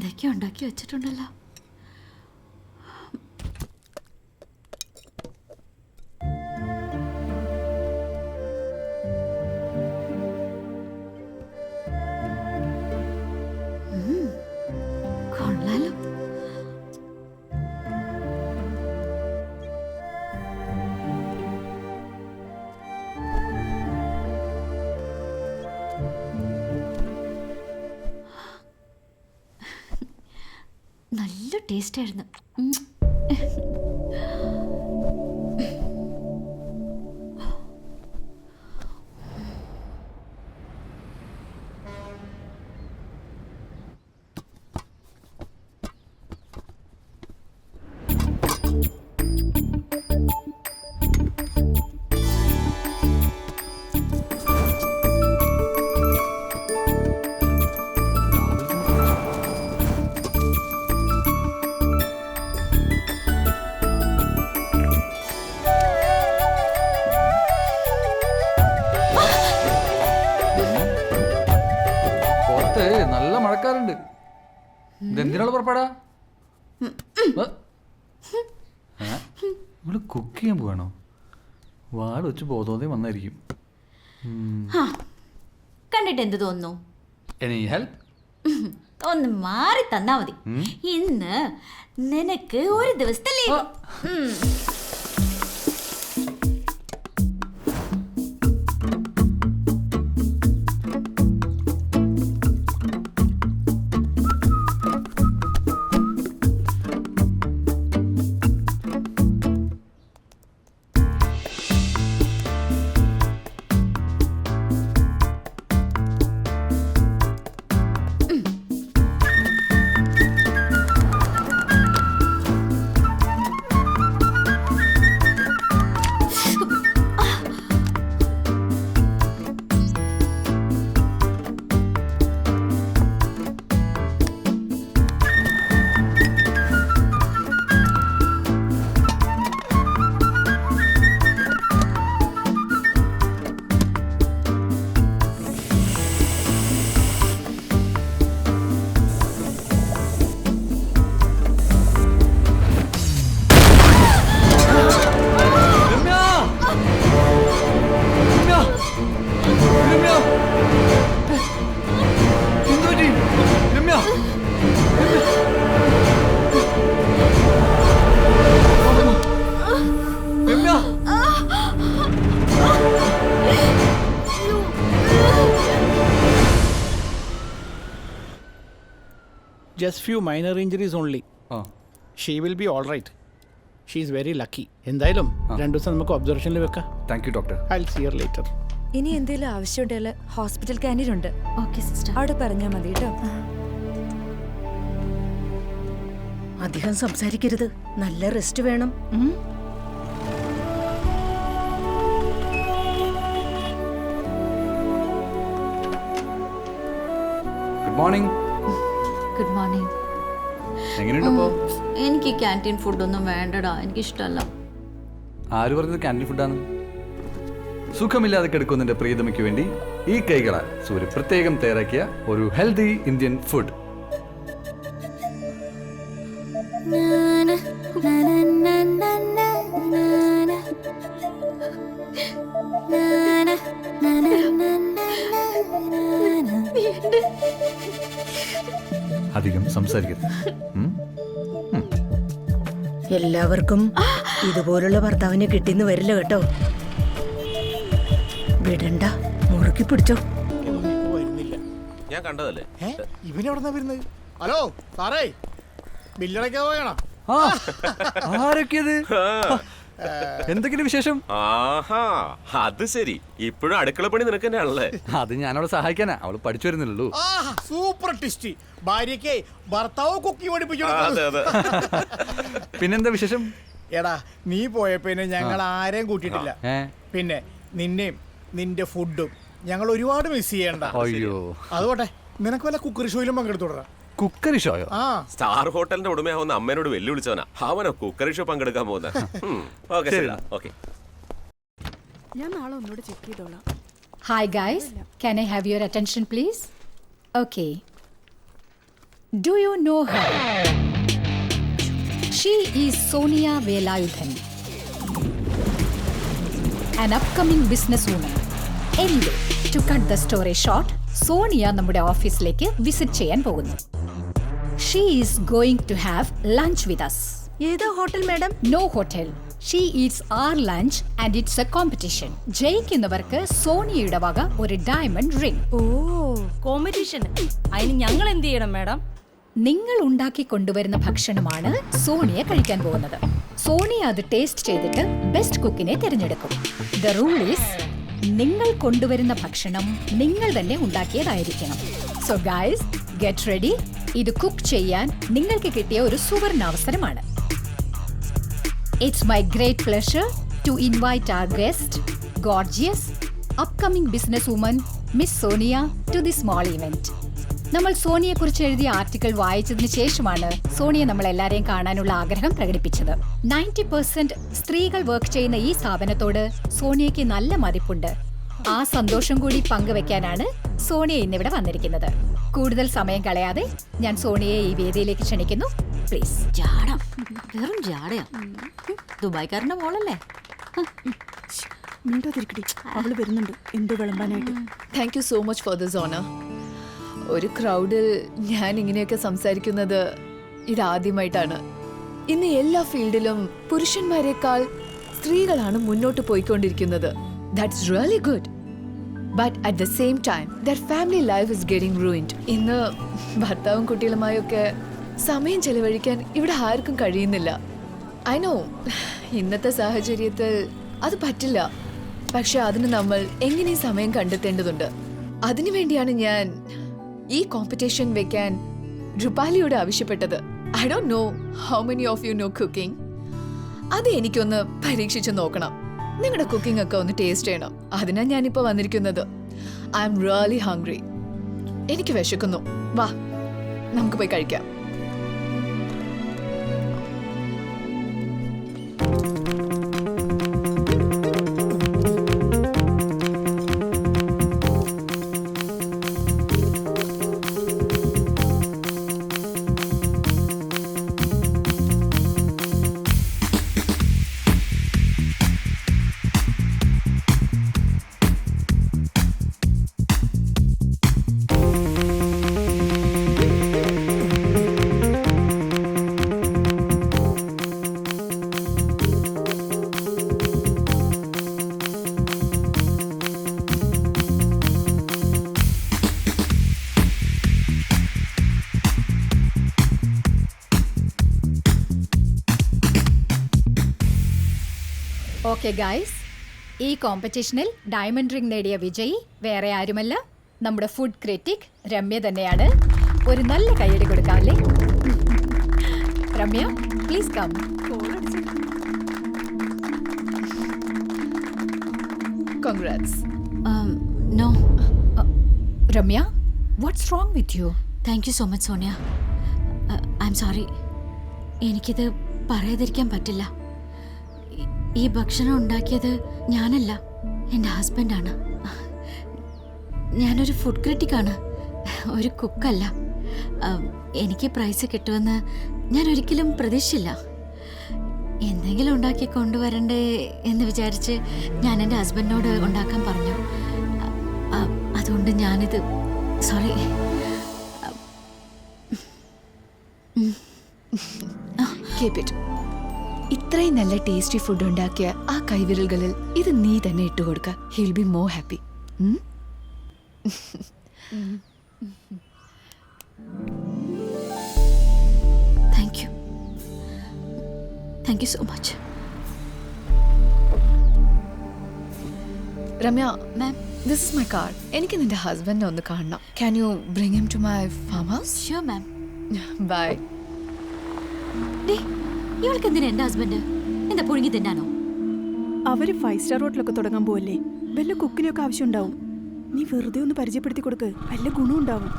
എന്തൊക്കെയോ ഉണ്ടാക്കി വെച്ചിട്ടുണ്ടല്ലോ. കൊള്ളാലോ. നല്ല ടേസ്റ്റ് ആയിരുന്നു. നല്ല മഴക്കാറുണ്ട്. ഇതെന്തിനുള്ള പുറപ്പാടാ? നമ്മള് കുക്ക് ചെയ്യാൻ പോവാണോ? വാട് വെച്ച് ബോധോദയം വന്നായിരിക്കും. കണ്ടിട്ട് എന്ത് തോന്നുന്നു? Any help? ഒന്ന് മാറി തന്നാ മതി. ഇന്ന് നിനക്ക് ഒരു ദിവസത്തെ leave. Just few minor injuries only. She will be all right. She is very lucky. എന്തായാലും 2 ദിവസം നമുക്ക് ഒബ്സർവേഷനിൽ വെക്കാം. Thank you doctor. I'll see her later. ഇനി എന്തെങ്കിലും ആവശ്യമുണ്ടെങ്കിൽ ഹോസ്പിറ്റൽ ക്യാൻറ്റീൻ ഉണ്ട്. Okay sister. അവിടെ പറഞ്ഞാൽ മതി കേട്ടോ. അധികം സംസാരിക്കരുത്. നല്ല റെസ്റ്റ് വേണം. Good morning. Good morning. എങ്ങനെയുണ്ടപ്പോ? എനിക്ക് ക്യാൻറ്റീൻ ഫുഡൊന്നും വേണ്ടടാ, എനിക്ക് ഇഷ്ടമല്ല. ആര് പറഞ്ഞത് ക്യാൻറ്റീൻ ഫുഡാണ്? സുഖമില്ലാതെ കിടക്കുന്നതിന്റെ പ്രിയതമയ്ക്ക് വേണ്ടി ഈ കൈകളാൽ സൂര്യ പ്രത്യേകം തയ്യാറാക്കിയ ഒരു ഹെൽത്തി ഇന്ത്യൻ ഫുഡ്. അധികം സംസാരിക്കരുത്. എല്ലാവർക്കും ഇതുപോലുള്ള ഭർത്താവിനെ കിട്ടിന്ന് വരില്ല കേട്ടോ. വിടണ്ട, മുറുക്കി പിടിച്ചോ. ഞാൻ കണ്ടതല്ലേ. ഇവനെവിടെന്നാ വരുന്നത്? ഹലോ സാറേ, ബില്ലടയ്ക്കാൻ പോകണം. ആരൊക്കെയത്? എന്തെങ്കിലും വിശേഷം? ആഹാ, അത് ശരി. ഇപ്പോഴും അടുക്കള പണി നിനക്ക് തന്നെയാണല്ലേ? അത് ഞാൻ അവളെ സഹായിക്കാനാ. അവള് പഠിച്ചു വരുന്നില്ലല്ലോ. Super twist. ഭാര്യക്ക് ഭർത്താവ് കുക്കി പഠിപ്പിച്ചു. പിന്നെന്താ വിശേഷം? എടാ, നീ പോയപ്പോ ഞങ്ങൾ ആരെയും കൂട്ടിയിട്ടില്ല. പിന്നെ നിന്നെയും നിന്റെ ഫുഡും ഞങ്ങൾ ഒരുപാട് മിസ് ചെയ്യണ്ട. അയ്യോ, അതുകൊട്ടെ നിനക്ക് വല്ല കുക്കറി ഷോയിലും പങ്കെടുത്തോടാ. കുക്കറി ഷോയോ? സ്റ്റാർ ഹോട്ടലിന്റെ ഉടമയാവുന്ന അമ്മേനോട് വെല്ലുവിളിച്ചവനാ. അവനോ കുക്കറി ഷോ പങ്കെടുക്കാൻ പോകുന്ന. ഞാൻ നാളെ ഒന്നുകൂടെ ചെക്ക് ചെയ്തോളാം. Hi guys, can I have your attention please? Okay. Do you know her? She is Sonia Velayudhan, an upcoming businesswoman. Anyway, to cut the story short, Sonia നമ്മുടെ ഓഫീസിലേക്ക് വിസിറ്റ് ചെയ്യാൻ പോകുന്നു. She is going to have lunch with us. ഏതാ hotel madam? No hotel. She eats our lunch and it's a competition. ജയിക്കുന്നവർക്ക് സോണിയയുടെ വക ഒരു diamond ring. ഓ competition. അതിന് ഞങ്ങൾ എന്ത് ചെയ്യണം മാഡം? നിങ്ങൾ ഉണ്ടാക്കി കൊണ്ടുവരുന്ന ഭക്ഷണമാണ് സോണിയ കഴിക്കാൻ പോകുന്നത്. സോണിയ അത് ടേസ്റ്റ് ചെയ്തിട്ട് ബെസ്റ്റ് കുക്കിനെ തിരഞ്ഞെടുക്കും. ദ റൂൾ ഈസ് നിങ്ങൾ കൊണ്ടുവരുന്ന ഭക്ഷണം നിങ്ങൾ തന്നെ ഉണ്ടാക്കിയതായിരിക്കണം. So guys get ready. ഇത് കുക്ക് ചെയ്യാൻ നിങ്ങൾക്ക് കിട്ടിയ ഒരു സുവർണ അവസരമാണ്. It's my great pleasure to invite our guest, gorgeous, upcoming businesswoman, Miss Sonia, to this small event. നമ്മൾ സോണിയെ കുറിച്ച് എഴുതിയ ആർട്ടിക്കിൾ വായിച്ചതിന് ശേഷമാണ് സോണിയ നമ്മളെല്ലാരെയും കാണാനുള്ള ആഗ്രഹം പ്രകടിപ്പിച്ചത്. 90% സ്ത്രീകൾ വർക്ക് ചെയ്യുന്ന ഈ സ്ഥാപനത്തോട് സോണിയയ്ക്ക് നല്ല മതിപ്പുണ്ട്. ആ സന്തോഷം കൂടി പങ്കുവെക്കാനാണ് സോണിയ ഇന്നിവിടെ വന്നിരിക്കുന്നത്. കൂടുതൽ സമയം കളയാതെ ഞാൻ സോണിയെ ഈ വേദിയിലേക്ക് ക്ഷണിക്കുന്നു. പ്ലീസ്. ജാടം, വെറും ജാടയാ. ദുബായ്ക്കാരന്റെ മോളല്ലേ? മിണ്ടാതിരിക്കടി, അവള് വരുന്നുണ്ട് എന്തോ വിളമ്പാനായിട്ട്. Thank you so much for this honour. ഒരു ക്രൗഡിൽ ഞാൻ ഇങ്ങനെയൊക്കെ സംസാരിക്കുന്നത് ഇതാദ്യമായിട്ടാണ്. ഇന്ന് എല്ലാ ഫീൽഡിലും പുരുഷന്മാരെക്കാൾ സ്ത്രീകളാണ് മുന്നോട്ട് പോയിക്കൊണ്ടിരിക്കുന്നത്. That's really good. But at the same time that family life is getting ruined. ഇന്ന് ഭർത്താവും കുട്ടികളുമായൊക്കെ സമയം ചെലവഴിക്കാൻ ഇവിടെ ആർക്കും കഴിയുന്നില്ല. ഐ നോ ഇന്നത്തെ സാഹചര്യത്തിൽ അത് പറ്റില്ല. പക്ഷെ അതിന് നമ്മൾ എങ്ങനെ സമയം കണ്ടെത്തേണ്ടതുണ്ട്. അതിനുവേണ്ടിയാണ് ഞാൻ ഈ കോമ്പറ്റീഷൻ വെക്കാൻ റുപാലിയോട് ആവശ്യപ്പെട്ടത്. I don't know how many of you know cooking. അത് എനിക്കൊന്ന് പരീക്ഷിച്ച് നോക്കണം. നിങ്ങളുടെ കുക്കിംഗ് ഒക്കെ ഒന്ന് ടേസ്റ്റ് ചെയ്യണം. അതിനാ ഞാനിപ്പോൾ വന്നിരിക്കുന്നത്. I am really hungry. എനിക്ക് വിശക്കുന്നു. വാ നമുക്ക് പോയി കഴിക്കാം. ഓക്കെ ഗൈസ്, ഈ കോമ്പറ്റീഷനിൽ ഡയമണ്ട് റിംഗ് നേടിയ വിജയി വേറെ ആരുമല്ല, നമ്മുടെ ഫുഡ് ക്രിറ്റിക് രമ്യ തന്നെയാണ്. ഒരു നല്ല കയ്യടി കൊടുക്കാമല്ലേ? Ramya, please come. Congrats. No. Ramya, what's wrong with you? Thank you so much Sonia. I'm sorry. എനിക്കിത് പറയാതിരിക്കാൻ പറ്റില്ല. ഈ ഭക്ഷണം ഉണ്ടാക്കിയത് ഞാനല്ല, എൻ്റെ ഹസ്ബൻഡാണ്. ഞാനൊരു ഫുഡ് ക്രിറ്റിക്കാണ്, ഒരു കുക്കല്ല. എനിക്ക് പ്രൈസ് കിട്ടുമെന്ന് ഞാൻ ഒരിക്കലും പ്രതീക്ഷിച്ചില്ല. എന്തെങ്കിലും ഉണ്ടാക്കി കൊണ്ടുവരണ്ടേ എന്ന് വിചാരിച്ച് ഞാൻ എൻ്റെ ഹസ്ബൻഡിനോട് ഉണ്ടാക്കാൻ പറഞ്ഞു. അതുകൊണ്ട് ഞാനിത് സോറി. Keep it. ഇത്രയും നല്ല ടേസ്റ്റി ഫുഡ് ഉണ്ടാക്കിയ ആ കൈവിരലുകളിൽ ഇത് നീ തന്നെ ഇട്ടുകൊടുക്ക. He will be more happy. Thank you so much. Ramya, ma'am, this is my card. എനിക്ക് നിന്റെ ഹസ്ബൻഡിനെ ഒന്ന് കാണണം. Can you bring him to my farm house? Sure ma'am. Bye. ഇവൾക്ക് എന്തിനാ എൻ്റെ ഹസ്ബൻഡ്? എന്താ പുഴുങ്ങി തിന്നാനോ? അവര് 5 സ്റ്റാർ ഹോട്ടലൊക്കെ തുടങ്ങാൻ പോവല്ലേ, വല്ല കുക്കിനൊക്കെ ആവശ്യം ഉണ്ടാവും. നീ വെറുതെ ഒന്ന് പരിചയപ്പെടുത്തി കൊടുക്ക്, വല്ല ഗുണം ഉണ്ടാവും.